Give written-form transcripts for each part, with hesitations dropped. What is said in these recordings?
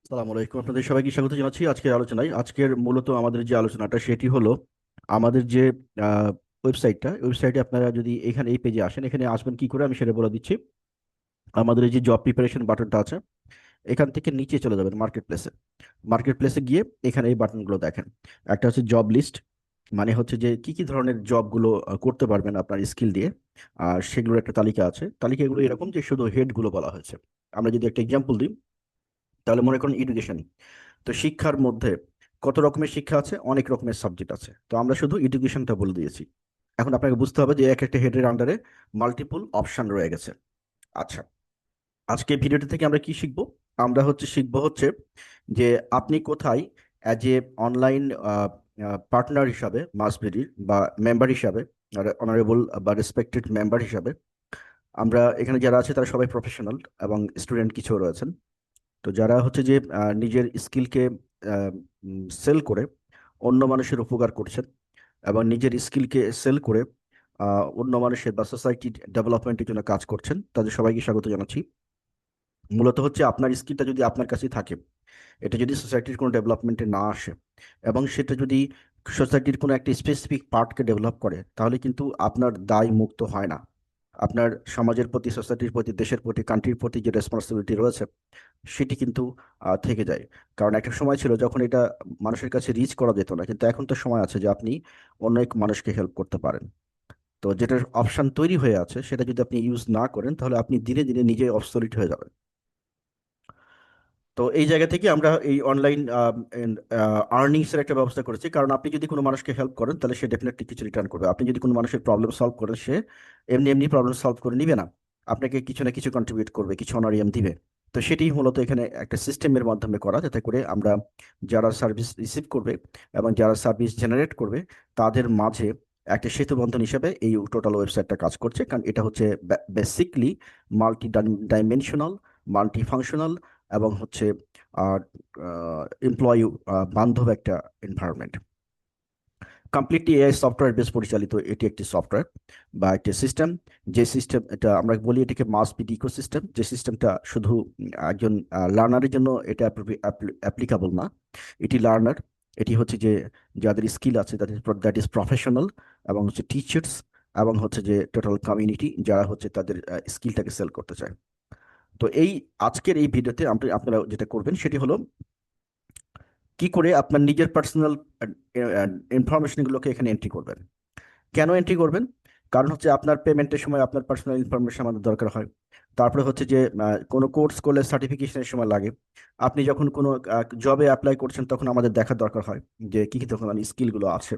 সালাম আলাইকুম, আপনাদের সবাইকে স্বাগত জানাচ্ছি আজকের আলোচনায়। আজকের মূলত আমাদের যে আলোচনাটা সেটি হলো আমাদের যে ওয়েবসাইটে আপনারা যদি এখানে এই পেজে আসেন, এখানে আসবেন কি করে আমি সেটা বলে দিচ্ছি। আমাদের এই যে জব প্রিপারেশন বাটনটা আছে, এখান থেকে নিচে চলে যাবেন মার্কেট প্লেসে গিয়ে এখানে এই বাটনগুলো দেখেন। একটা হচ্ছে জব লিস্ট, মানে হচ্ছে যে কি কি ধরনের জবগুলো করতে পারবেন আপনার স্কিল দিয়ে। আর সেগুলোর একটা তালিকা আছে। তালিকাগুলো এরকম যে শুধু হেডগুলো বলা হয়েছে। আমরা যদি একটা এক্সাম্পল দিই, তাহলে মনে করুন এডুকেশন। তো শিক্ষার মধ্যে কত রকমের শিক্ষা আছে, অনেক রকমের সাবজেক্ট আছে, তো আমরা শুধু এডুকেশনটা বলে দিয়েছি। এখন আপনাকে বুঝতে হবে যে এক একটা হেডের আন্ডারে মাল্টিপল অপশন রয়ে গেছে। আচ্ছা, আজকে ভিডিওটি থেকে আমরা কি শিখব? আমরা শিখবো যে আপনি কোথায় অ্যাজ এ অনলাইন পার্টনার হিসাবে, মাসবিডির বা মেম্বার হিসাবে, অনারেবল বা রেসপেক্টেড মেম্বার হিসাবে, আমরা এখানে যারা আছে তারা সবাই প্রফেশনাল এবং স্টুডেন্ট কিছু রয়েছেন। তো যারা নিজের স্কিলকে সেল করে অন্য মানুষের উপকার করছেন এবং নিজের স্কিলকে সেল করে অন্য মানুষের বা সোসাইটি ডেভেলপমেন্টের জন্য কাজ করছেন, তাদের সবাইকে স্বাগত জানাচ্ছি। মূলত আপনার স্কিলটা যদি আপনার কাছে থাকে, এটা যদি সোসাইটির কোনো ডেভেলপমেন্টে না আসে এবং সেটা যদি সোসাইটির কোনো একটা স্পেসিফিক পার্টকে ডেভেলপ করে, তাহলে কিন্তু আপনার দায় মুক্ত হয় না। আপনার সমাজের প্রতি, সোসাইটির প্রতি, দেশের প্রতি, কান্ট্রির প্রতি যে রেসপন্সিবিলিটি রয়েছে সেটি কিন্তু থেকে যায়। কারণ একটা সময় ছিল যখন এটা মানুষের কাছে রিচ করা যেত না, কিন্তু এখন তো সময় আছে যে আপনি অনেক মানুষকে হেল্প করতে পারেন। তো যেটার অপশন তৈরি হয়ে আছে সেটা যদি আপনি ইউজ না করেন, তাহলে আপনি দিনে দিনে নিজে অবসলিট হয়ে যাবেন। তো এই জায়গা থেকে আমরা এই অনলাইন আর্নিংস এর একটা ব্যবস্থা করেছি। কারণ আপনি যদি কোনো মানুষকে হেল্প করেন, তাহলে সে ডেফিনেটলি কিছু রিটার্ন করবে। আপনি যদি কোনো মানুষের প্রবলেম সলভ করেন, সে এমনি এমনি প্রবলেম সলভ করে নিবে না, আপনাকে কিছু না কিছু কন্ট্রিবিউট করবে, কিছু অনারিয়াম দিবে। তো সেটি মূলত এখানে একটা সিস্টেমের মাধ্যমে করা, যাতে করে আমরা যারা সার্ভিস রিসিভ করবে এবং যারা সার্ভিস জেনারেট করবে তাদের মাঝে একটা সেতু বন্ধন হিসেবে এই টোটাল ওয়েবসাইটটা কাজ করছে। কারণ এটা হচ্ছে basically multi dimensional, multi functional এবং আর এমপ্লয়ি বান্ধব একটা environment. Completely AI software base পরিচালিত এটি একটি সফটওয়্যার বা একটি সিস্টেম। যে সিস্টেম, এটা আমরা বলি এটাকে মাস বিড ইকোসিস্টেম, যে সিস্টেমটা শুধু একজন লার্নারের জন্য এটা অ্যাপ্লিকেবল না। এটি লার্নার, এটি যে যাদের স্কিল আছে, তাদের দ্যাট ইজ প্রফেশনাল, এবং টিচার্স, এবং যে টোটাল কমিউনিটি যারা তাদের স্কিলটাকে সেল করতে চায়। তো এই আজকের এই ভিডিওতে আপনারা যেটা করবেন সেটি হলো কি করে আপনার নিজের পার্সোনাল ইনফরমেশনগুলোকে এখানে এন্ট্রি করবেন। কেন এন্ট্রি করবেন? কারণ আপনার পেমেন্টের সময় আপনার পার্সোনাল ইনফরমেশন আমাদের দরকার হয়। তারপরে যে কোনো কোর্স করলে সার্টিফিকেশনের সময় লাগে। আপনি যখন কোনো জবে অ্যাপ্লাই করছেন, তখন আমাদের দেখার দরকার হয় যে কি কি তখন স্কিলগুলো আছে।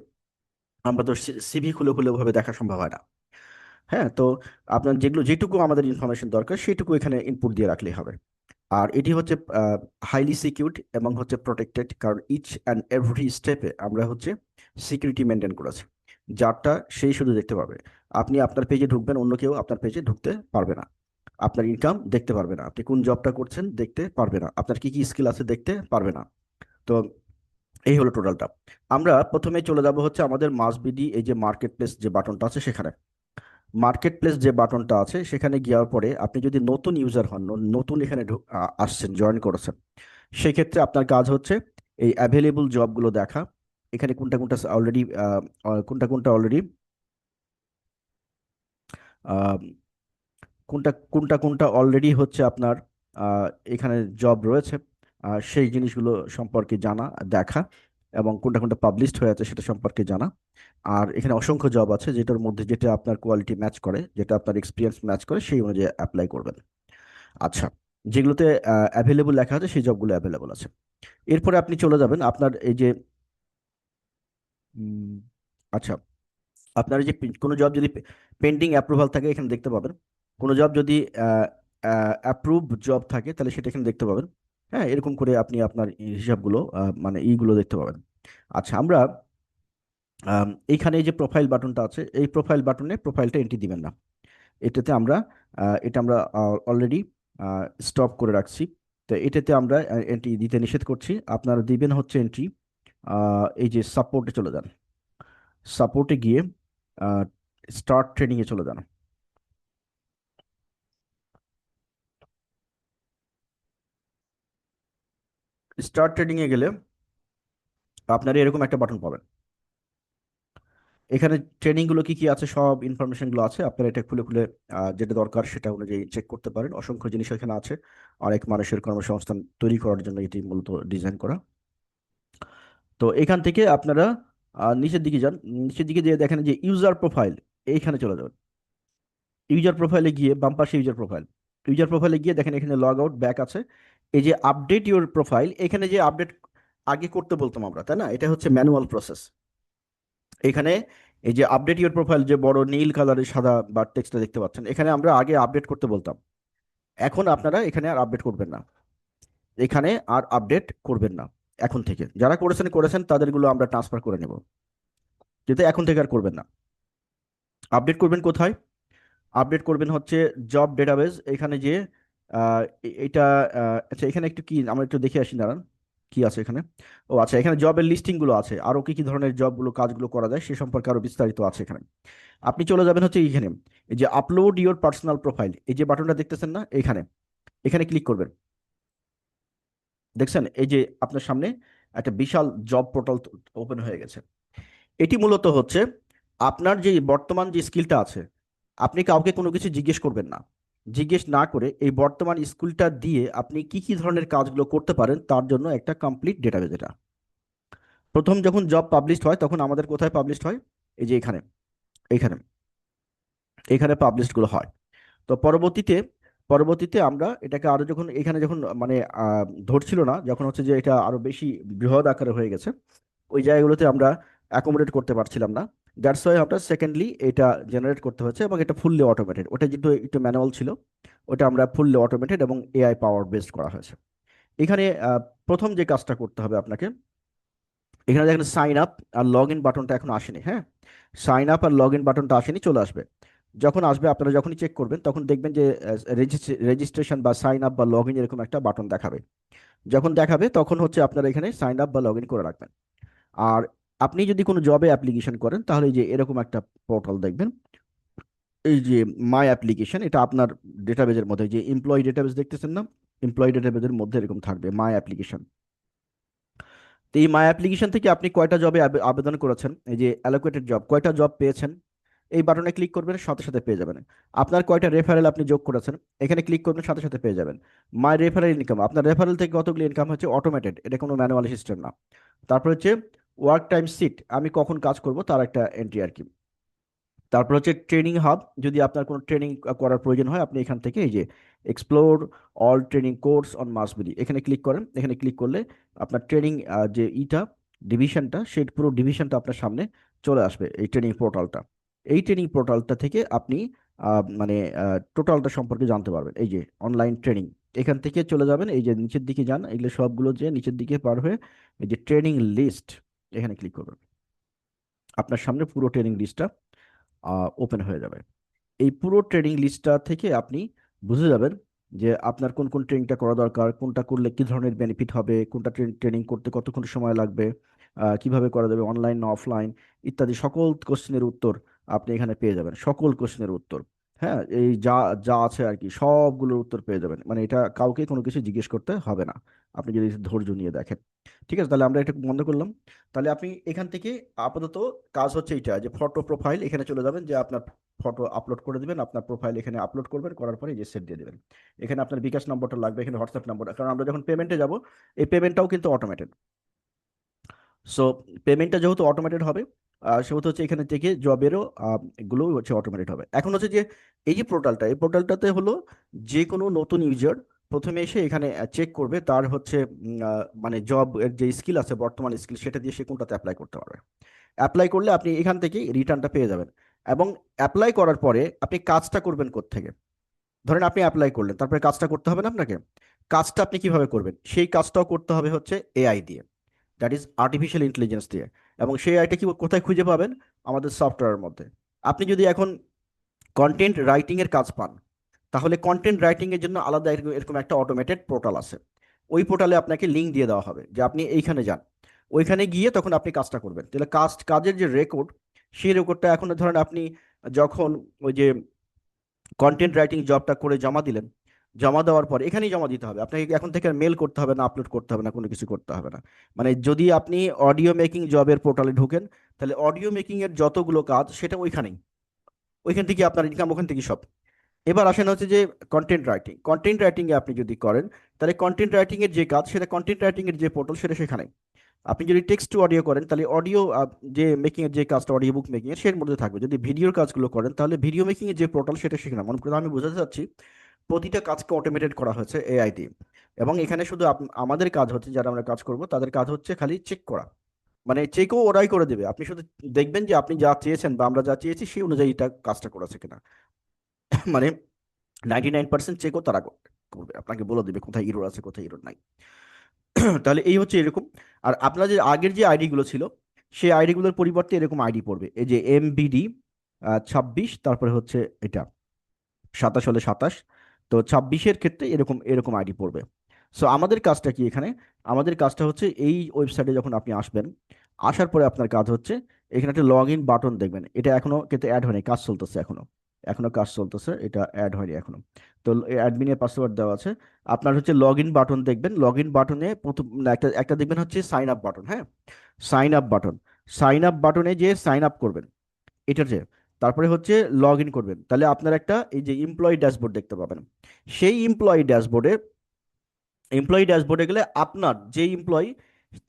আমরা তো সিভি খুলে খুলে ভাবে দেখা সম্ভব হয় না। হ্যাঁ, তো আপনার যেটুকু আমাদের ইনফরমেশন দরকার সেটুকু এখানে ইনপুট দিয়ে রাখলেই হবে। আর এটি হাইলি সিকিউরড এবং প্রোটেক্টেড, কারণ ইচ অ্যান্ড এভরি স্টেপে আমরা সিকিউরিটি মেনটেন করেছি। যারটা সেই শুধু দেখতে পারবে। আপনি আপনার পেজে ঢুকবেন, অন্য কেউ আপনার পেজে ঢুকতে পারবে না। আপনার ইনকাম দেখতে পারবে না, আপনি কোন জবটা করছেন দেখতে পারবে না, আপনার কি কি স্কিল আছে দেখতে পারবে না। তো এই হলো টোটালটা। আমরা প্রথমে চলে যাব আমাদের মাসবিডি এই যে মার্কেট প্লেস যে বাটনটা আছে সেখানে। মার্কেট প্লেস যে বাটনটা আছে সেখানে গিয়ার পরে আপনি যদি নতুন ইউজার হন, নতুন এখানে আসছেন, জয়েন করেছেন, সেক্ষেত্রে আপনার কাজ এই অ্যাভেলেবল জবগুলো দেখা। এখানে কোনটা কোনটা অলরেডি কোনটা কোনটা অলরেডি কোনটা অলরেডি আপনার আহ, এখানে জব রয়েছে, সেই জিনিসগুলো সম্পর্কে জানা, দেখা, এবং কোনটা কোনটা পাবলিশড হয়ে আছে সেটা সম্পর্কে জানা। আর এখানে অসংখ্য জব আছে যেটার মধ্যে যেটা আপনার কোয়ালিটি ম্যাচ করে, যেটা আপনার এক্সপিরিয়েন্স ম্যাচ করে, সেই অনুযায়ী অ্যাপ্লাই করবেন। আচ্ছা, যেগুলোতে অ্যাভেলেবল লেখা আছে সেই জবগুলো অ্যাভেলেবল আছে। এরপরে আপনি চলে যাবেন আপনার এই যে উম, আচ্ছা, আপনার এই যে কোনো জব যদি পেন্ডিং অ্যাপ্রুভাল থাকে এখানে দেখতে পাবেন। কোনো জব যদি অ্যাপ্রুভ জব থাকে তাহলে সেটা এখানে দেখতে পাবেন। হ্যাঁ, এরকম করে আপনি আপনার হিসাবগুলো মানে ইগুলো দেখতে পাবেন। আচ্ছা, আমরা এইখানে এই যে প্রোফাইল বাটনটা আছে, এই প্রোফাইল বাটনে প্রোফাইলটা এন্ট্রি দিবেন না। এটা আমরা অলরেডি স্টপ করে রাখছি। তো এটাতে আমরা এন্ট্রি দিতে নিষেধ করছি। আপনারা দিবেন এন্ট্রি এই যে সাপোর্টে চলে যান। সাপোর্টে গিয়ে স্টার্ট ট্রেনিংয়ে চলে যান। স্টার্ট ট্রেডিং এ গেলে আপনারা এরকম একটা বাটন পাবেন। এখানে ট্রেনিং গুলো কি কি আছে সব ইনফরমেশন গুলো আছে, আপনারা এটা খুলে খুলে যেটা দরকার সেটা অনুযায়ী চেক করতে পারেন। অসংখ্য জিনিস এখানে আছে। অনেক মানুষের কর্মসংস্থান তৈরি করার জন্য এটি মূলত ডিজাইন করা। তো এখান থেকে আপনারা নিচের দিকে যান। নিচের দিকে যেয়ে দেখেন যে ইউজার প্রোফাইল, এইখানে চলে যাবেন। ইউজার প্রোফাইলে গিয়ে বাম পাশে ইউজার প্রোফাইল, ইউজার প্রোফাইলে গিয়ে দেখেন এখানে লগ আউট ব্যাক আছে। এই যে আপডেট ইউর প্রোফাইল, এখানে যে আপডেট আগে করতে বলতাম আমরা, তাই না, এটা হচ্ছে ম্যানুয়াল প্রসেস। এখানে এই যে আপডেট ইউর প্রোফাইল, যে বড় নীল কালারের সাদা বা টেক্সটটা দেখতে পাচ্ছেন, এখানে আমরা আগে আপডেট করতে বলতাম। এখন আপনারা এখানে আর আপডেট করবেন না, এখানে আর আপডেট করবেন না। এখন থেকে যারা করেছেন করেছেন তাদেরগুলো আমরা ট্রান্সফার করে নেব, কিন্তু এখন থেকে আর করবেন না। আপডেট করবেন কোথায়? আপডেট করবেন হচ্ছে জব ডেটাবেস। এখানে যে এটা আচ্ছা, এখানে একটু কি আমরা একটু দেখে আসি, দাঁড়ান কি আছে এখানে। ও আচ্ছা, এখানে জবের লিস্টিং গুলো আছে, আরো কি কি ধরনের জবগুলো কাজগুলো করা যায় সে সম্পর্কে আরো বিস্তারিত আছে এখানে। আপনি চলে যাবেন হচ্ছে এইখানে, এই যে আপলোড ইওর পার্সোনাল প্রোফাইল, এই যে বাটনটা দেখতেছেন না, এখানে এখানে ক্লিক করবেন। দেখছেন এই যে আপনার সামনে একটা বিশাল জব পোর্টাল ওপেন হয়ে গেছে। এটি মূলত হচ্ছে আপনার যে বর্তমান যে স্কিলটা আছে, আপনি কাউকে কোনো কিছু জিজ্ঞেস করবেন না। জিজ্ঞেস না করে এই বর্তমান স্কিলটা দিয়ে আপনি কি কি ধরনের কাজগুলো করতে পারেন তার জন্য একটা কমপ্লিট ডেটাবেস এটা। প্রথম যখন জব পাবলিশড হয় তখন আমাদের কোথায় পাবলিশড হয়? এই যে এখানে, এখানে এখানে পাবলিশড গুলো হয়। তো পরবর্তীতে পরবর্তীতে আমরা এটাকে আরো যখন এখানে যখন মানে ধরছিল না, যখন হচ্ছে যে এটা আরো বেশি বৃহৎ আকারে হয়ে গেছে, ওই জায়গাগুলোতে আমরা অ্যাকোমোডেট করতে পারছিলাম না। দ্যাটস ওয়াই আমরা সেকেন্ডলি এটা জেনারেট করতে হচ্ছে, এবং এটা ফুললি অটোমেটেড। ওটা যেহেতু একটু ম্যানুয়াল ছিল, ওটা আমরা ফুললি অটোমেটেড এবং এআই পাওয়ার বেসড করা হয়েছে। এখানে প্রথম যে কাজটা করতে হবে আপনাকে, এখানে দেখেন সাইন আপ আর লগ ইন বাটনটা এখন আসেনি। হ্যাঁ, সাইন আপ আর লগ ইন বাটনটা আসেনি, চলে আসবে। যখন আসবে আপনারা যখনই চেক করবেন তখন দেখবেন যে রেজিস্ট্রেশন বা সাইন আপ বা লগ ইন এরকম একটা বাটন দেখাবে। যখন দেখাবে তখন হচ্ছে আপনারা এখানে সাইন আপ বা লগ ইন করে রাখবেন। আর আপনি যদি কোনো জবে অ্যাপ্লিকেশন করেন তাহলে এই যে এরকম একটা পোর্টাল দেখবেন, এই যে মাই অ্যাপ্লিকেশন, এটা আপনার ডেটাবেজের মধ্যে যে এমপ্লয়ি ডেটাবেজ দেখতেছেন না, এমপ্লয়ি ডেটাবেজের মধ্যে এরকম থাকবে মাই অ্যাপ্লিকেশন। তো এই মাই অ্যাপ্লিকেশন থেকে আপনি কয়টা জবে আবেদন করেছেন, এই যে অ্যালোকেটেড জব, কয়টা জব পেয়েছেন, এই বাটনে ক্লিক করবেন, সাথে সাথে পেয়ে যাবেন। আপনার কয়টা রেফারেল আপনি যোগ করেছেন, এখানে ক্লিক করবেন, সাথে সাথে পেয়ে যাবেন। মাই রেফারেল ইনকাম, আপনার রেফারেল থেকে কতগুলো ইনকাম হচ্ছে অটোমেটেড, এটা কোনো ম্যানুয়াল সিস্টেম না। তারপর হচ্ছে ওয়ার্ক টাইম সিট, আমি কখন কাজ করব তার একটা এন্ট্রি আর কি। তারপর হচ্ছে ট্রেনিং হাব, যদি আপনার কোনো ট্রেনিং করার প্রয়োজন হয় আপনি এখান থেকে এই যে explore all training course on মাসবিডি, এখানে ক্লিক করেন। এখানে ক্লিক করলে আপনার ট্রেনিং যে ডিভিশনটা, সেই পুরো ডিভিশনটা আপনার সামনে চলে আসবে, এই ট্রেনিং পোর্টালটা। এই ট্রেনিং পোর্টালটা থেকে আপনি মানে টোটালটা সম্পর্কে জানতে পারবেন। এই যে অনলাইন ট্রেনিং, এখান থেকে চলে যাবেন, এই যে নিচের দিকে যান, এগুলো সবগুলো যে নিচের দিকে পার হয়ে এই যে ট্রেনিং লিস্ট, এখানে ক্লিক করবেন। আপনার সামনে পুরো ট্রেনিং লিস্টটা ওপেন হয়ে যাবে। এই পুরো ট্রেনিং লিস্টটা থেকে আপনি বুঝে যাবেন যে আপনার কোন কোন ট্রেনিংটা করা দরকার, কোনটা করলে কি ধরনের বেনিফিট হবে, কোনটা ট্রেনিং করতে কতক্ষণ সময় লাগবে, কিভাবে করা যাবে, অনলাইন না অফলাইন, ইত্যাদি সকল কোশ্চেনের উত্তর আপনি এখানে পেয়ে যাবেন, সকল কোশ্চেনের উত্তর। হ্যাঁ, এই যা যা আছে আর কি সবগুলোর উত্তর পেয়ে যাবেন, মানে এটা কাউকে কোনো কিছু জিজ্ঞেস করতে হবে না, আপনি যদি ধৈর্য নিয়ে দেখেন। ঠিক আছে, তাহলে আমরা এটা বন্ধ করলাম। তাহলে আপনি এখান থেকে আপাতত কাজ হচ্ছে এইটা, যে ফটো প্রোফাইল, এখানে চলে যাবেন, যে আপনার ফটো আপলোড করে দিবেন, আপনার প্রোফাইল এখানে আপলোড করবেন, করার পরে যে সেট দিয়ে দিবেন। এখানে আপনার বিকাশ নম্বরটা লাগবে, এখানে হোয়াটসঅ্যাপ নম্বর, কারণ আমরা যখন পেমেন্টে যাব এই পেমেন্টটাও কিন্তু অটোমেটেড। সো পেমেন্টটা যেহেতু অটোমেটেড হবে, সেহেতু হচ্ছে এখানে থেকে জবেরও গুলো হচ্ছে অটোমেটেড হবে। এখন হচ্ছে যে এই যে পোর্টালটা, এই পোর্টালটাতে হলো যে কোনো নতুন ইউজার প্রথমে এসে এখানে চেক করবে তার হচ্ছে মানে জব এর যে স্কিল আছে, বর্তমান স্কিল, সেটা দিয়ে সে কোনটাতে অ্যাপ্লাই করতে পারবে। অ্যাপ্লাই করলে আপনি এখান থেকেই রিটার্নটা পেয়ে যাবেন। এবং অ্যাপ্লাই করার পরে আপনি কাজটা করবেন কোত্থেকে? ধরেন আপনি অ্যাপ্লাই করলেন, তারপরে কাজটা করতে হবে না আপনাকে? কাজটা আপনি কিভাবে করবেন? সেই কাজটাও করতে হবে হচ্ছে এআই দিয়ে, দ্যাট ইজ আর্টিফিশিয়াল ইন্টেলিজেন্স দিয়ে। এবং সেই আইটা কি কোথায় খুঁজে পাবেন? আমাদের সফটওয়্যারের মধ্যে। আপনি যদি এখন কন্টেন্ট রাইটিং এর কাজ পান, তাহলে কন্টেন্ট রাইটিং এর জন্য আলাদা এরকম একটা অটোমেটেড পোর্টাল আছে। ওই পোর্টালে আপনাকে লিঙ্ক দিয়ে দেওয়া হবে যে আপনি এইখানে যান, ওইখানে গিয়ে তখন আপনি কাজটা করবেন। তাহলে কাজের যে রেকর্ড, সেই রেকর্ডটা এখন ধরেন আপনি যখন ওই যে কন্টেন্ট রাইটিং জবটা করে জমা দিলেন, জমা দেওয়ার পর এখানেই জমা দিতে হবে আপনাকে, এখন থেকে মেল করতে হবে না, আপলোড করতে হবে না, কোনো কিছু করতে হবে না। মানে যদি আপনি অডিও মেকিং জবের পোর্টালে ঢোকেন, তাহলে অডিও মেকিং এর যতগুলো কাজ সেটা ওইখানেই, ওইখান থেকে আপনার ইনকাম, ওখান থেকে সব। এবার আসেন হচ্ছে যে কন্টেন্ট রাইটিং। কন্টেন্ট রাইটিং এ আপনি যদি করেন, তাহলে কন্টেন্ট রাইটিং এর যে কাজ সেটা কন্টেন্ট রাইটিং এর যে পোর্টাল সেটা সেখানে। আপনি যদি টেক্সট টু অডিও করেন, তাহলে অডিও যে মেকিং এর যে কাজটা অডিও বুক মেকিং এর সের মধ্যে থাকবে। যদি ভিডিওর কাজগুলো করেন, তাহলে ভিডিও মেকিং এর যে পোর্টাল সেটা সেখানে। মনে করেন আমি বোঝাতে চাচ্ছি, প্রতিটা কাজকে অটোমেটেড করা হয়েছে এআই দিয়ে। এবং এখানে শুধু আমাদের কাজ হচ্ছে, যারা আমরা কাজ করব তাদের কাজ হচ্ছে খালি চেক করা। মানে চেকও ওরাই করে দেবে, আপনি শুধু দেখবেন যে আপনি যা চেয়েছেন বা আমরা যা চেয়েছি সেই অনুযায়ী এটা কাজটা করেছে কিনা। মানে 99% চেকও তারা করবে, আপনাকে বলে দেবে কোথায় ইরোর আছে কোথায় ইরোর নাই। তাহলে এই হচ্ছে এরকম। আর আপনার যে আগের যে আইডি গুলো ছিল, সেই আইডি গুলোর পরিবর্তে এরকম আইডি পড়বে, এই যে MBD 26, তারপরে হচ্ছে এটা 27 হলে 27। তো 26-এর ক্ষেত্রে এরকম এরকম আইডি পড়বে। সো আমাদের কাজটা কি এখানে? আমাদের কাজটা হচ্ছে এই ওয়েবসাইটে যখন আপনি আসবেন, আসার পরে আপনার কাজ হচ্ছে এখানে একটা লগ ইন বাটন দেখবেন, এটা এখনো কিন্তু অ্যাড হয়নি, কাজ চলতেছে এখনো, এখনো কাজ চলতেছে, এটা অ্যাড হয়নি এখনো। তো অ্যাডমিনের পাসওয়ার্ড দেওয়া আছে। আপনার হচ্ছে লগ ইন বাটন দেখবেন, লগ ইন বাটনে প্রথম না, একটা একটা দেখবেন হচ্ছে সাইন আপ বাটন, হ্যাঁ, sign up button. Sign up বাটনে যে সাইন আপ করবেন, এটার যে তারপরে হচ্ছে লগ ইন করবেন, তাহলে আপনার একটা এই যে এমপ্লয়ি ড্যাশবোর্ড দেখতে পাবেন। সেই এমপ্লয়ি ড্যাশবোর্ডে গেলে আপনার যে এমপ্লয়ি,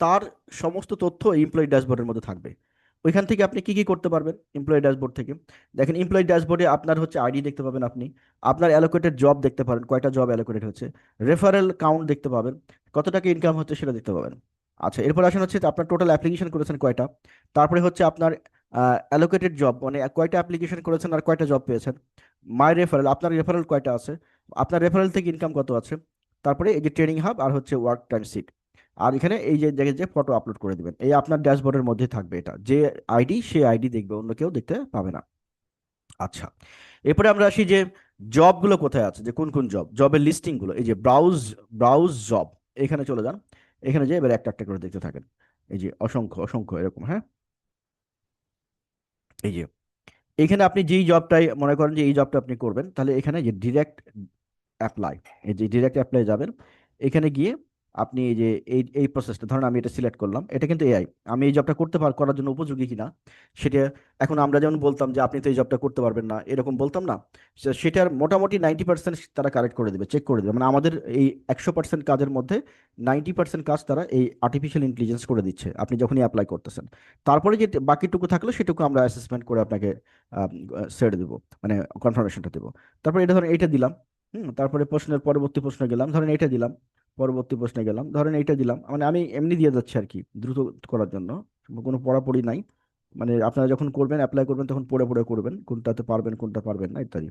তার সমস্ত তথ্য এমপ্লয়ি ড্যাশবোর্ডের মধ্যে থাকবে। ওইখান থেকে আপনি কি কি করতে পারবেন এমপ্লয়ি ড্যাশবোর্ড থেকে? দেখেন এমপ্লয়ি ড্যাশবোর্ডে আপনার হচ্ছে আইডি দেখতে পাবেন আপনি, আপনার অ্যালোকেটেড জব দেখতে পারেন, কয়টা জব অ্যালোকেটেড হচ্ছে, রেফারেল কাউন্ট দেখতে পাবেন, কত টাকা ইনকাম হচ্ছে সেটা দেখতে পাবেন। আচ্ছা, এরপর আসেন হচ্ছে আপনার টোটাল অ্যাপ্লিকেশন করেছেন কয়টা, তারপরে হচ্ছে আপনার অ্যালোকেটেড জব, মানে কয়টা অ্যাপ্লিকেশন করেছেন আর কয়টা জব পেয়েছেন, মাই রেফারেল, আপনার রেফারেল কয়টা আছে, আপনার রেফারেল থেকে ইনকাম কত আছে, তারপরে এই যে ট্রেনিং হাব আর হচ্ছে ওয়ার্ক টাইম সিট। আর এখানে এই যে দেখে যে ফটো আপলোড করে দিবেন, এই আপনার ড্যাশবোর্ডের মধ্যে থাকবে, এটা যে আইডি সে আইডি দেখবে, অন্য কেউ দেখতে পাবে না। আচ্ছা, এরপরে আমরা আসি যে জবগুলো কোথায় আছে, যে কোন কোন জব, জবের লিস্টিং গুলো, এই যে ব্রাউজ, ব্রাউজ জব, এখানে চলে যান। এখানে যে এবার একটা একটা করে দেখতে থাকেন, এই যে অসংখ্য অসংখ্য এরকম, হ্যাঁ, এই যে এখানে আপনি যেই জবটাই মনে করেন যে এই জবটা আপনি করবেন, তাহলে এখানে যে ডিরেক্ট অ্যাপ্লাই, এই যে ডিরেক্ট অ্যাপ্লাই যাবেন, এখানে গিয়ে আপনি এই যে এই প্রসেসটা ধরেন আমি এটা সিলেক্ট করলাম, এটা কিন্তু এআই, আমি এই জবটা করার জন্য উপযোগী কিনা সেটা, এখন আমরা যেমন বলতাম যে আপনি তো এই জবটা করতে পারবেন না, এরকম বলতাম না, সেটার মোটামুটি 90% তারা কারেক্ট করে দেবে, চেক করে দেবে। মানে আমাদের এই 100% কাজের মধ্যে 90% কাজ তারা এই আর্টিফিশিয়াল ইন্টেলিজেন্স করে দিচ্ছে আপনি যখনই অ্যাপ্লাই করতেছেন। তারপরে যে বাকিটুকু থাকলো সেটুকু আমরা অ্যাসেসমেন্ট করে আপনাকে ছেড়ে দেবো, মানে কনফার্মেশনটা দেবো। তারপরে এটা ধরেন এইটা দিলাম, তারপরে প্রশ্নের পরবর্তী প্রশ্নে গেলাম, ধরেন এটা দিলাম, পরবর্তী প্রশ্নে গেলাম, ধরেন এইটা দিলাম, মানে আমি এমনি দিয়ে যাচ্ছি আর কি, দ্রুত করার জন্য, কোনো পড়াপড়ি নাই। মানে আপনারা যখন করবেন, অ্যাপ্লাই করবেন, তখন পড়ে পড়ে করবেন, কোনটাতে পারবেন কোনটা পারবেন না ইত্যাদি।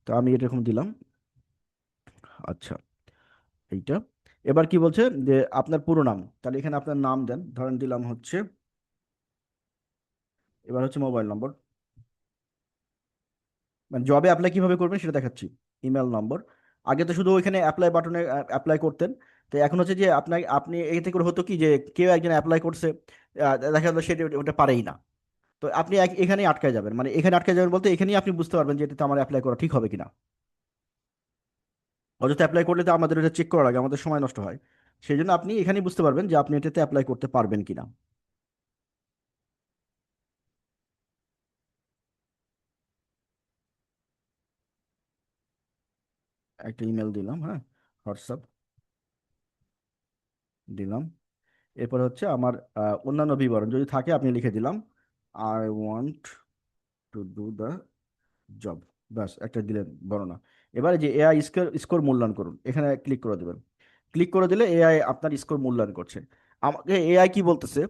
তো আমি এরকম দিলাম। আচ্ছা, এইটা এবার কি বলছে যে আপনার পুরো নাম, তাহলে এখানে আপনার নাম দেন, ধরেন দিলাম হচ্ছে, এবার হচ্ছে মোবাইল নম্বর, মানে জবে অ্যাপ্লাই কিভাবে করবেন সেটা দেখাচ্ছি। ইমেল নম্বর, আগে তো শুধু ওইখানে অ্যাপ্লাই বাটনে অ্যাপ্লাই করতেন, তো এখন হচ্ছে যে আপনার আপনি এতে করে হতো কি যে কেউ একজন অ্যাপ্লাই করছে, দেখা গেলো সেটা ওটা পারেই না, তো আপনি এখানেই আটকায় যাবেন, মানে এখানে আটকায় যাবেন বলতে এখানেই আপনি বুঝতে পারবেন যে এটাতে আমার অ্যাপ্লাই করা ঠিক হবে কিনা। অযথা অ্যাপ্লাই করলে তো আমাদের এটা চেক করার আগে আমাদের সময় নষ্ট হয়, সেই জন্য আপনি এখানেই বুঝতে পারবেন যে আপনি এটাতে অ্যাপ্লাই করতে পারবেন কিনা। একটা ইমেল দিলাম, হ্যাঁ, হোয়াটসঅ্যাপ দিলাম। এরপর হচ্ছে আমার অন্যান্য বিবরণ যদি থাকে আপনি লিখে দিলাম, I want to do the job, ব্যাস একটা দিলেন বর্ণনা। এবারে যে এআই স্কোর স্কোর মূল্যায়ন করুন, এখানে ক্লিক করে দেবেন। ক্লিক করে দিলে এআই আপনার স্কোর মূল্যায়ন করছে। আমাকে এআই কি বলতেছে,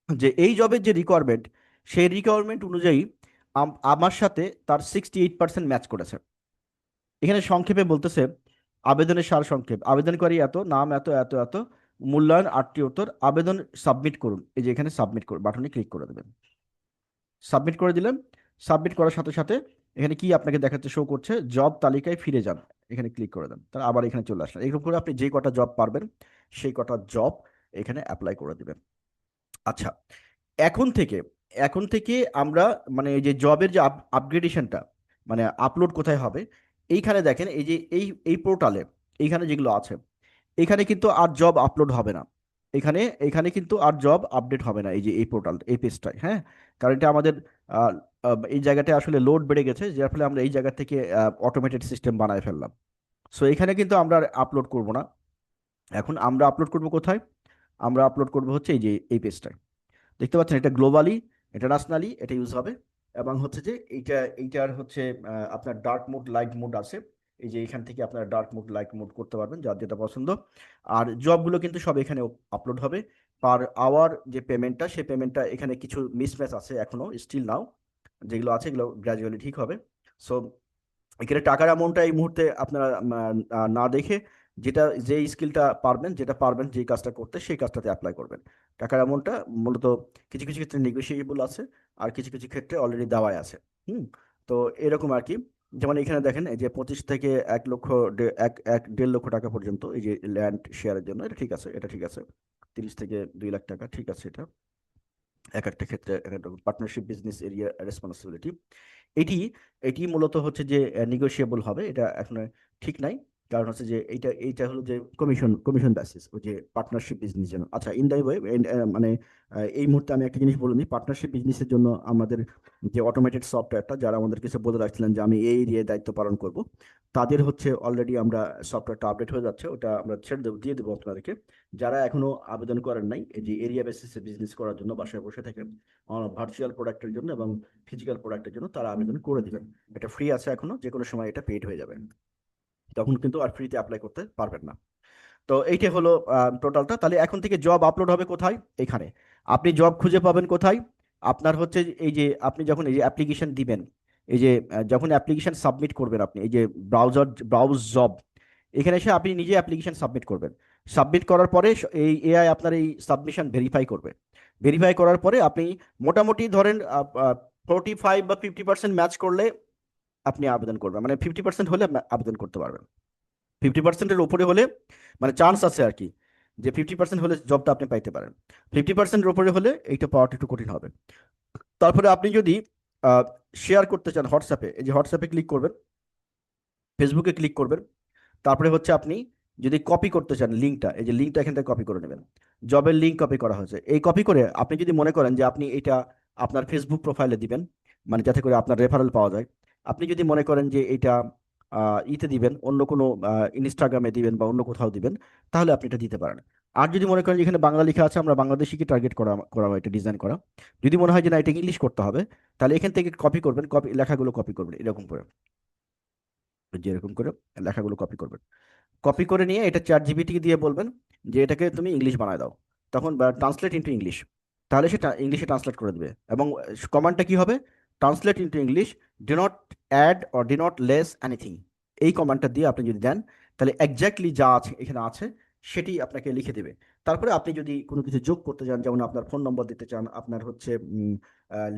যে এই জবের যে রিকোয়ারমেন্ট, সেই রিকোয়ারমেন্ট অনুযায়ী আমার সাথে তার 68% ম্যাচ করেছে। এখানে সংক্ষেপে বলতেছে, আবেদনের সার সংক্ষেপ, আবেদনকারী এত, নাম এত এত এত, মূল্যায়ন 8টি উত্তর, আবেদন সাবমিট করুন, এই যে এখানে সাবমিট করুন বাটনে ক্লিক করে দেবেন। সাবমিট করে দিলেন। সাবমিট করার সাথে সাথে এখানে কি আপনাকে দেখাচ্ছে, শো করছে জব তালিকায় ফিরে যান, এখানে ক্লিক করে দেন, তাহলে আবার এখানে চলে আসলেন। এরকম করে আপনি যে কটা জব পারবেন সেই কটা জব এখানে অ্যাপ্লাই করে দিবেন। আচ্ছা, এখন থেকে এখন থেকে আমরা, মানে এই যে জবের যে আপগ্রেডেশনটা, মানে আপলোড কোথায় হবে, এইখানে দেখেন এই যে এই পোর্টালে এইখানে যেগুলো আছে, এখানে কিন্তু আর জব আপলোড হবে না। এখানে এখানে কিন্তু আর জব আপডেট হবে না এই যে এই পোর্টাল এই পেজটায়, হ্যাঁ। কারণ এটা আমাদের আহ, এই জায়গাটায় আসলে লোড বেড়ে গেছে, যার ফলে আমরা এই জায়গা থেকে অটোমেটেড সিস্টেম বানায় ফেললাম। সো এখানে কিন্তু আমরা আপলোড করব না। এখন আমরা আপলোড করব কোথায়? আমরা আপলোড করব হচ্ছে এই যে এই পেজটায়। দেখতে পাচ্ছেন এটা গ্লোবালি ইন্টারন্যাশনালি এটা ইউজ হবে। এবং হচ্ছে যে এইটার হচ্ছে আপনার ডার্ক মোড লাইট মোড আছে। এই যে এখান থেকে আপনার ডার্ক মোড লাইট মোড করতে পারবেন যার যেটা পছন্দ। আর জবগুলো কিন্তু সব এখানে আপলোড হবে। পার আওয়ার যে পেমেন্টটা, সেই পেমেন্টটা এখানে কিছু মিসম্যাচ আছে এখনো স্টিল নাও, যেগুলো আছে এগুলো গ্র্যাজুয়ালি ঠিক হবে। সো এখানে টাকার অ্যামাউন্টটা এই মুহূর্তে আপনারা না দেখে যেটা যে স্কিলটা পারবেন, যেটা পারবেন যেই কাজটা করতে, সেই কাজটাতে অ্যাপ্লাই করবেন। টাকার অ্যামাউন্টটা মূলত কিছু কিছু ক্ষেত্রে নেগোসিয়েবল আছে, আর কিছু কিছু ক্ষেত্রে অলরেডি দেওয়াই আছে। হুম। তো এরকম আর কি। যেমন এখানে দেখেন এই যে 25 থেকে 1 লক্ষ, এক এক 1.5 লক্ষ টাকা পর্যন্ত এই যে ল্যান্ড শেয়ারের জন্য, এটা ঠিক আছে, এটা ঠিক আছে। 30 থেকে 2 লাখ টাকা ঠিক আছে এটা। এক একটা ক্ষেত্রে পার্টনারশিপ বিজনেস এরিয়া রেসপন্সিবিলিটি, এটি এটি মূলত হচ্ছে যে নিগোশিয়েবল হবে, এটা এখন ঠিক নাই। কারণ হচ্ছে যে এইটা হলো যে কমিশন বেসিস, ওই যে পার্টনারশিপ বিজনেস জন্য। আচ্ছা, ইন দ্য ওয়ে মানে এই মুহূর্তে আমি একটা জিনিস বলে নিই, পার্টনারশিপ বিজনেসের জন্য আমাদের যে অটোমেটেড সফটওয়্যারটা, যারা আমাদের কিছু বলে রাখছিলেন যে আমি এই এরিয়ায় দায়িত্ব পালন করব, তাদের হচ্ছে অলরেডি আমরা সফটওয়্যারটা আপডেট হয়ে যাচ্ছে, ওটা আমরা ছেড়ে দেবো, দিয়ে দেবো আপনাদেরকে। যারা এখনো আবেদন করেন নাই এই যে এরিয়া বেসিসে বিজনেস করার জন্য বাসায় বসে থেকে ভার্চুয়াল প্রোডাক্টের জন্য এবং ফিজিক্যাল প্রোডাক্টের জন্য, তারা আবেদন করে দিবেন। এটা ফ্রি আছে এখনো, যে কোনো সময় এটা পেইড হয়ে যাবে, তখন কিন্তু আর ফ্রিতে অ্যাপ্লাই করতে পারবেন না। তো এইটা হলো টোটালটা। তাহলে এখন থেকে জব আপলোড হবে কোথায়? এখানে। আপনি জব খুঁজে পাবেন কোথায়? আপনার হচ্ছে এই যে আপনি যখন এই যে অ্যাপ্লিকেশন দিবেন, এই যে যখন অ্যাপ্লিকেশন সাবমিট করবেন আপনি, এই যে ব্রাউজ জব, এখানে এসে আপনি নিজে অ্যাপ্লিকেশন সাবমিট করবেন। সাবমিট করার পরে এই এআই আপনার এই সাবমিশন ভেরিফাই করবে। ভেরিফাই করার পরে আপনি মোটামুটি ধরেন 45 বা 50% ম্যাচ করলে আপনি আবেদন করবেন, মানে 50% হলে আবেদন করতে পারবেন। 50%-এর উপরে হলে মানে চান্স আছে আর কি, যে 50% হলে জবটা আপনি পাইতে পারেন। 50%-এর উপরে হলে এইটা পাওয়াটা একটু কঠিন হবে। তারপরে আপনি যদি শেয়ার করতে চান হোয়াটসঅ্যাপে, এই যে হোয়াটসঅ্যাপে ক্লিক করবেন, ফেসবুকে ক্লিক করবেন, তারপরে হচ্ছে আপনি যদি কপি করতে চান লিঙ্কটা, এই যে লিঙ্কটা এখান থেকে কপি করে নেবেন। জবের লিঙ্ক কপি করা হয়েছে, এই কপি করে আপনি যদি মনে করেন যে আপনি এটা আপনার ফেসবুক প্রোফাইলে দিবেন, মানে যাতে করে আপনার রেফারেল পাওয়া যায়। আপনি যদি মনে করেন যে এটা ইতে দিবেন, অন্য কোনো ইনস্টাগ্রামে দিবেন বা অন্য কোথাও দিবেন, তাহলে আপনি এটা দিতে পারেন। আর যদি মনে করেন যে এখানে বাংলা লেখা আছে, আমরা বাংলাদেশিকে টার্গেট করা করা হয়, এটা ডিজাইন করা। যদি মনে হয় যে না এটা ইংলিশ করতে হবে, তাহলে এখান থেকে কপি করবেন, কপি লেখাগুলো কপি করবেন এরকম করে, যেরকম করে লেখাগুলো কপি করবেন। কপি করে নিয়ে এটা চ্যাট জিপিটিকে দিয়ে বলবেন যে এটাকে তুমি ইংলিশ বানায় দাও, তখন ট্রান্সলেট ইন্টু ইংলিশ, তাহলে সেটা ইংলিশে ট্রান্সলেট করে দেবে। এবং কমান্ডটা কি হবে? Translate into English, do not add or do not less anything. এই কমান্ডটা দিয়ে আপনি যদি দেন, তাহলে এক্স্যাক্টলি যা আছে এখানে আছে সেটি আপনাকে লিখে দেবে। তারপরে আপনি যদি কোনো কিছু যোগ করতে চান, যেমন আপনার ফোন নম্বর দিতে চান, আপনার হচ্ছে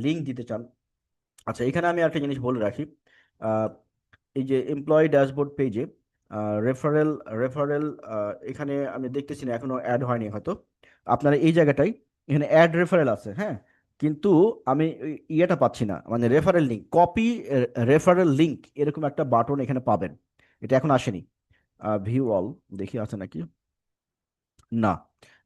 লিঙ্ক দিতে চান। আচ্ছা, এখানে আমি একটা জিনিস বলে রাখি। আহ, এই যে এমপ্লয়ি ড্যাশবোর্ড পেজে রেফারেল রেফারেল এখানে আমি দেখতেছি না, এখনো অ্যাড হয়নি হয়তো। আপনারা এই জায়গাটায় এখানে অ্যাড রেফারেল আছে, হ্যাঁ। কিন্তু আমি ওই ইয়েটা পাচ্ছি না, মানে referral link, copy referral link এরকম একটা বাটন এখানে পাবেন, এটা এখন আসেনি। ভিউ অল, দেখি আছে নাকি, না,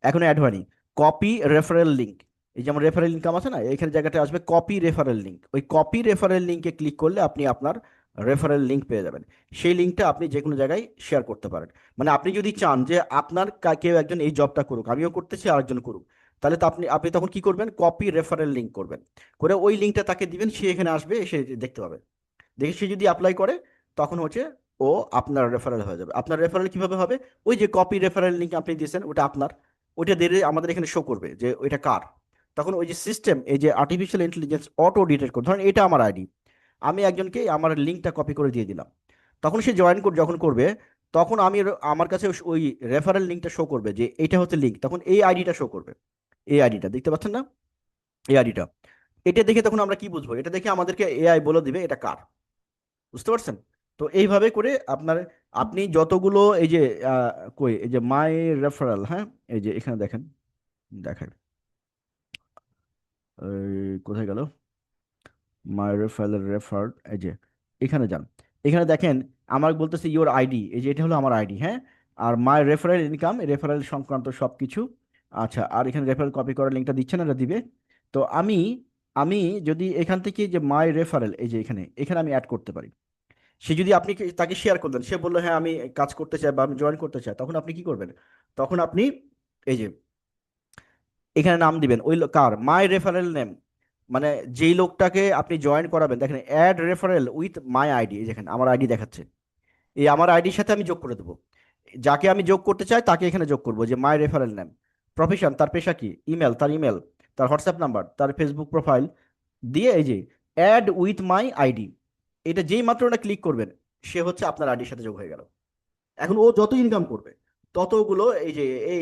এখনো অ্যাড হয়নি। কপি রেফারেল লিঙ্ক, এই যেমন রেফারেল লিঙ্ক আছে না, এখানে জায়গাটা আসবে কপি রেফারেল লিঙ্ক, ওই কপি রেফারেল লিঙ্কে ক্লিক করলে আপনি আপনার রেফারেল লিঙ্ক পেয়ে যাবেন। সেই লিঙ্কটা আপনি যে কোনো জায়গায় শেয়ার করতে পারেন। মানে আপনি যদি চান যে আপনার কেউ একজন এই জবটা করুক, আমিও করতেছি আরেকজন করুক, তাহলে তো আপনি আপনি তখন কি করবেন? কপি রেফারেল লিঙ্ক করবেন, করে ওই লিঙ্কটা তাকে দিবেন, সে এখানে আসবে, এসে দেখতে পাবে। দেখে সে যদি অ্যাপ্লাই করে, তখন হচ্ছে ও আপনার রেফারেল হয়ে যাবে। আপনার রেফারেল কিভাবে হবে? ওই যে কপি রেফারেল লিঙ্ক আপনি দিয়েছেন, ওটা আপনার, ওইটা দিয়ে আমাদের এখানে শো করবে যে ওইটা কার। তখন ওই যে সিস্টেম, এই যে আর্টিফিশিয়াল ইন্টেলিজেন্স অটো ডিটেক্ট করে, ধরেন এটা আমার আইডি, আমি একজনকে আমার লিঙ্কটা কপি করে দিয়ে দিলাম, তখন সে জয়েন যখন করবে, তখন আমি আমার কাছে ওই রেফারেল লিঙ্কটা শো করবে যে এইটা হচ্ছে লিঙ্ক, তখন এই আইডিটা শো করবে। এই আইডিটা দেখতে পাচ্ছেন না? এই আইডিটা, এটা দেখে তখন আমরা কি বুঝবো? এটা দেখে আমাদেরকে এআই বলে দিবে এটা কার। বুঝতে পারছেন? তো এইভাবে করে আপনার, আপনি যতগুলো এই যে আহ, কই এই যে মাই রেফারেল, হ্যাঁ, এই যে এখানে দেখেন, দেখায়, কোথায় গেল মাই রেফারেল রেফার্ড, এই যে এখানে যান, এখানে দেখেন আমার বলতেছে ইওর আইডি, এই যে এটা হলো আমার আইডি, হ্যাঁ। আর মাই রেফারেল ইনকাম, রেফারেল সংক্রান্ত সব কিছু। আচ্ছা, আর এখানে রেফারেল কপি করার লিঙ্কটা দিচ্ছে না, এটা দিবে। তো আমি আমি যদি এখান থেকে যে মাই রেফারেল, এই যে এখানে এখানে আমি অ্যাড করতে পারি। সে যদি আপনি তাকে শেয়ার করলেন, সে বললো হ্যাঁ আমি কাজ করতে চাই বা আমি জয়েন করতে চাই, তখন আপনি কি করবেন? তখন আপনি এই যে এখানে নাম দিবেন ওই কার মাই রেফারেল নেম, মানে যেই লোকটাকে আপনি জয়েন করাবেন। দেখেন add referral with my ID, যেখানে আমার আইডি দেখাচ্ছে, এই আমার আইডির সাথে আমি যোগ করে দেবো। যাকে আমি যোগ করতে চাই তাকে এখানে যোগ করবো, যে মাই রেফারেল নেম, প্রফেশন তার পেশা কি, ইমেল তার ইমেল, তার হোয়াটসঅ্যাপ নাম্বার, তার ফেসবুক প্রোফাইল দিয়ে এই যে অ্যাড উইথ মাই আইডি, এটা যেই মাত্র না ক্লিক করবেন, সে হচ্ছে আপনার আইডির সাথে যোগ হয়ে গেল। এখন ও যত ইনকাম করবে ততগুলো এই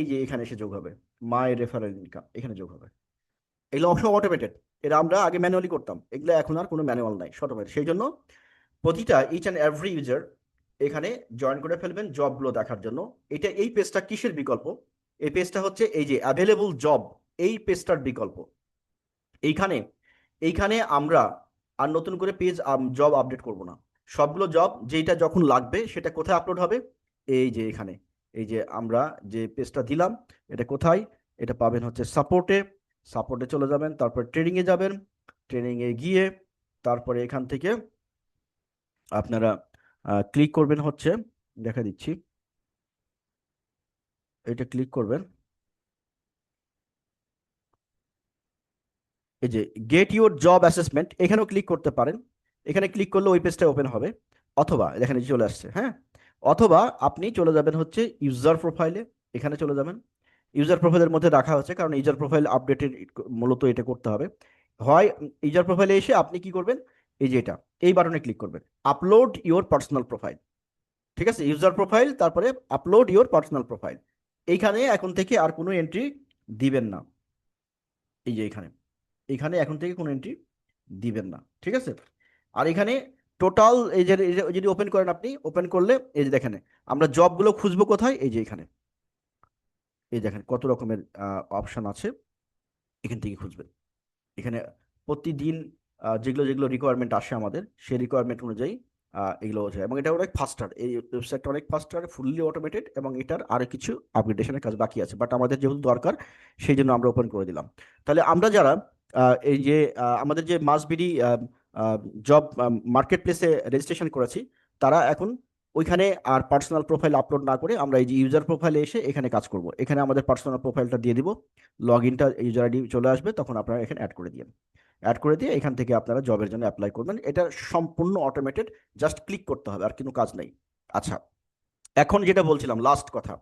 যে এখানে এসে যোগ হবে, মাই রেফারেল ইনকাম এখানে যোগ হবে। এগুলো সব অটোমেটেড। এটা আমরা আগে ম্যানুয়ালি করতাম, এগুলো এখন আর কোনো ম্যানুয়াল নাই, সব অটোমেটেড। সেই জন্য প্রতিটা ইচ অ্যান্ড এভরি ইউজার এখানে জয়েন করে ফেলবেন জবগুলো দেখার জন্য। এটা এই পেজটা কিসের বিকল্প? এই পেজটা হচ্ছে এই যে অ্যাভেলেবল জব, এই পেজটার বিকল্প। এইখানে এইখানে আমরা আর নতুন করে পেজ জব আপডেট করব না। সবগুলো জব যেটা যখন লাগবে সেটা কোথায় আপলোড হবে? এই যে এখানে, এই যে আমরা যে পেজটা দিলাম, এটা কোথায়? এটা পাবেন হচ্ছে সাপোর্টে। সাপোর্টে চলে যাবেন, তারপর ট্রেনিংয়ে যাবেন, ট্রেনিংয়ে গিয়ে তারপরে এখান থেকে আপনারা ক্লিক করবেন হচ্ছে, দেখা দিচ্ছি, এটা ক্লিক করবেন, এই যে গেট ইউর জব অ্যাসেসমেন্ট, এখানেও ক্লিক করতে পারেন। এখানে ক্লিক করলে ওই পেজটা ওপেন হবে। অথবা এখানে চলে আসছে, হ্যাঁ। অথবা আপনি চলে যাবেন হচ্ছে ইউজার প্রোফাইলে, এখানে চলে যাবেন। ইউজার প্রোফাইলের মধ্যে রাখা হচ্ছে, কারণ ইউজার প্রোফাইল আপডেটের মূলত এটা করতে হবে। হয় ইউজার প্রোফাইলে এসে আপনি কি করবেন, এই যে এটা, এই বাটনে ক্লিক করবেন, আপলোড ইওর পার্সোনাল প্রোফাইল। ঠিক আছে, ইউজার প্রোফাইল, তারপরে আপলোড ইওর পার্সোনাল প্রোফাইল। এইখানে এখন থেকে আর কোনো এন্ট্রি দিবেন না। এই যে এখানে, এখানে এখন থেকে কোনো এন্ট্রি দিবেন না, ঠিক আছে। আর এখানে টোটাল এই যে যদি ওপেন করেন, আপনি ওপেন করলে এই যে দেখেন আমরা জবগুলো খুঁজবো কোথায়, এই যে এখানে, এই দেখেন কত রকমের অপশন আছে, এখান থেকে খুঁজবেন। এখানে প্রতিদিন যেগুলো যেগুলো রিকোয়ারমেন্ট আসে আমাদের, সেই রিকোয়ারমেন্ট অনুযায়ী এগুলো হচ্ছে। এবং এটা অনেক ফাস্টার, এই ওয়েবসাইটটা অনেক ফাস্টার, ফুললি অটোমেটেড, এবং এটার আরো কিছু আপগ্রেডেশনের কাজ বাকি আছে, বাট আমাদের যেহেতু দরকার সেই জন্য আমরা ওপেন করে দিলাম। তাহলে আমরা যারা এই যে আমাদের যে মাসবিডি জব মার্কেট প্লেসে রেজিস্ট্রেশন করেছি, তারা এখন ওইখানে আর পার্সোনাল প্রোফাইল আপলোড না করে আমরা এই যে ইউজার প্রোফাইলে এসে এখানে কাজ করব। এখানে আমাদের পার্সোনাল প্রোফাইলটা দিয়ে দিব, লগ ইনটা ইউজার আইডি চলে আসবে, তখন আপনারা এখানে অ্যাড করে দিন। অ্যাড করে দিয়ে এখান থেকে আপনারা জবের জন্য অ্যাপ্লাই করবেন। এটা সম্পূর্ণ অটোমেটেড, জাস্ট ক্লিক করতে হবে, আর কোনো কাজ নেই। আচ্ছা, এখন যেটা বলছিলাম লাস্ট কথা,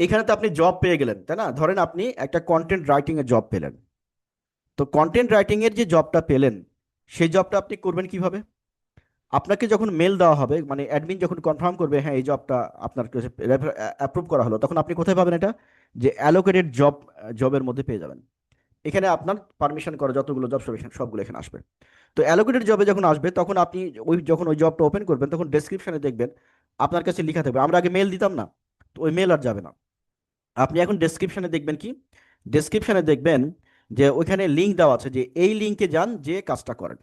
এখানে তো আপনি জব পেয়ে গেলেন, তাই না? ধরেন আপনি একটা কন্টেন্ট রাইটিং এর জব পেলেন। তো কন্টেন্ট রাইটিং এর যে জবটা পেলেন, সেই জবটা আপনি করবেন কিভাবে? আপনাকে যখন মেল দেওয়া হবে, মানে অ্যাডমিন যখন কনফার্ম করবে হ্যাঁ এই জবটা আপনার কাছে অ্যাপ্রুভ করা হলো, তখন আপনি কোথায় পাবেন এটা? যে অ্যালোকেটেড জব, জবের মধ্যে পেয়ে যাবেন। এখানে আপনার পারমিশন করা যতগুলো জব সবগুলো এখানে আসবে। তো অ্যালোকেটেড জবে যখন আসবে, তখন আপনি যখন ওই জবটা ওপেন করবেন, তখন ডেসক্রিপশনে দেখবেন আপনার কাছে লেখা থাকবে। আমরা আগে মেল দিতাম না, তো ওই মেল আর যাবে না। আপনি এখন ডেসক্রিপশনে দেখবেন কি, ডেসক্রিপশনে দেখবেন যে ওইখানে লিঙ্ক দেওয়া আছে, যে এই লিঙ্কে যান যে কাজটা করেন।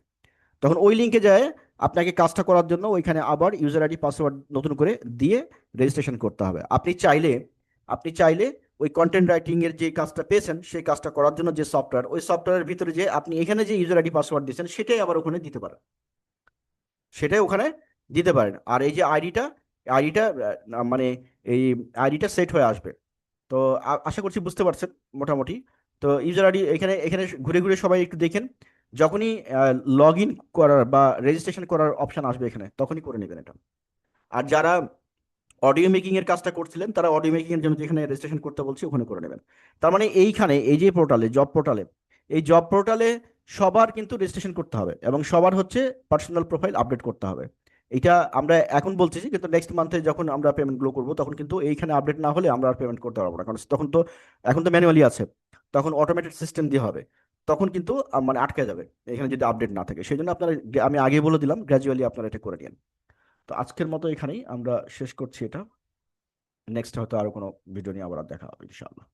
তখন ওই লিঙ্কে যায় আপনাকে কাজটা করার জন্য ওইখানে আবার ইউজার আইডি পাসওয়ার্ড নতুন করে দিয়ে রেজিস্ট্রেশন করতে হবে। আপনি চাইলে ওই কন্টেন্ট রাইটিং এর যে কাজটা পেয়েছেন, সেই কাজটা করার জন্য যে সফটওয়্যার, ওই সফটওয়্যারের ভিতরে যে আপনি এখানে যে ইউজার আইডি পাসওয়ার্ড দিয়েছেন, সেটাই আবার ওখানে দিতে পারেন, সেটাই ওখানে দিতে পারেন। আর এই যে আইডিটা মানে এই আইডিটা সেট হয়ে আসবে। তো আশা করছি বুঝতে পারছেন মোটামুটি। তো ইউজার আইডি এখানে এখানে ঘুরে ঘুরে সবাই একটু দেখেন, যখনই লগ ইন করার বা রেজিস্ট্রেশন করার অপশন আসবে এখানে, তখনই করে নেবেন এটা। আর যারা অডিও মেকিং এর কাজটা করছিলেন, তারা অডিও মেকিং এর জন্য যেখানে রেজিস্ট্রেশন করতে বলছি ওখানে করে নেবেন। তার মানে এইখানে এই যে পোর্টালে, জব পোর্টালে, এই জব পোর্টালে সবার কিন্তু রেজিস্ট্রেশন করতে হবে, এবং সবার হচ্ছে পার্সোনাল প্রোফাইল আপডেট করতে হবে। এটা আমরা এখন বলছি, কিন্তু নেক্সট মান্থে যখন আমরা পেমেন্টগুলো করবো, তখন কিন্তু এইখানে আপডেট না হলে আমরা আর পেমেন্ট করতে পারবো না, কারণ তখন তো এখন তো ম্যানুয়ালি আছে। তখন অটোমেটেড সিস্টেম দিয়ে হবে, তখন কিন্তু মানে আটকে যাবে এখানে যদি আপডেট না থাকে। সেই জন্য আপনারা, আমি আগে বলে দিলাম, গ্র্যাজুয়ালি আপনারা এটা করে নিন। তো আজকের মতো এখানেই আমরা শেষ করছি এটা। নেক্সট হয়তো আরো কোনো ভিডিও নিয়ে আবার দেখা হবে ইনশাআল্লাহ।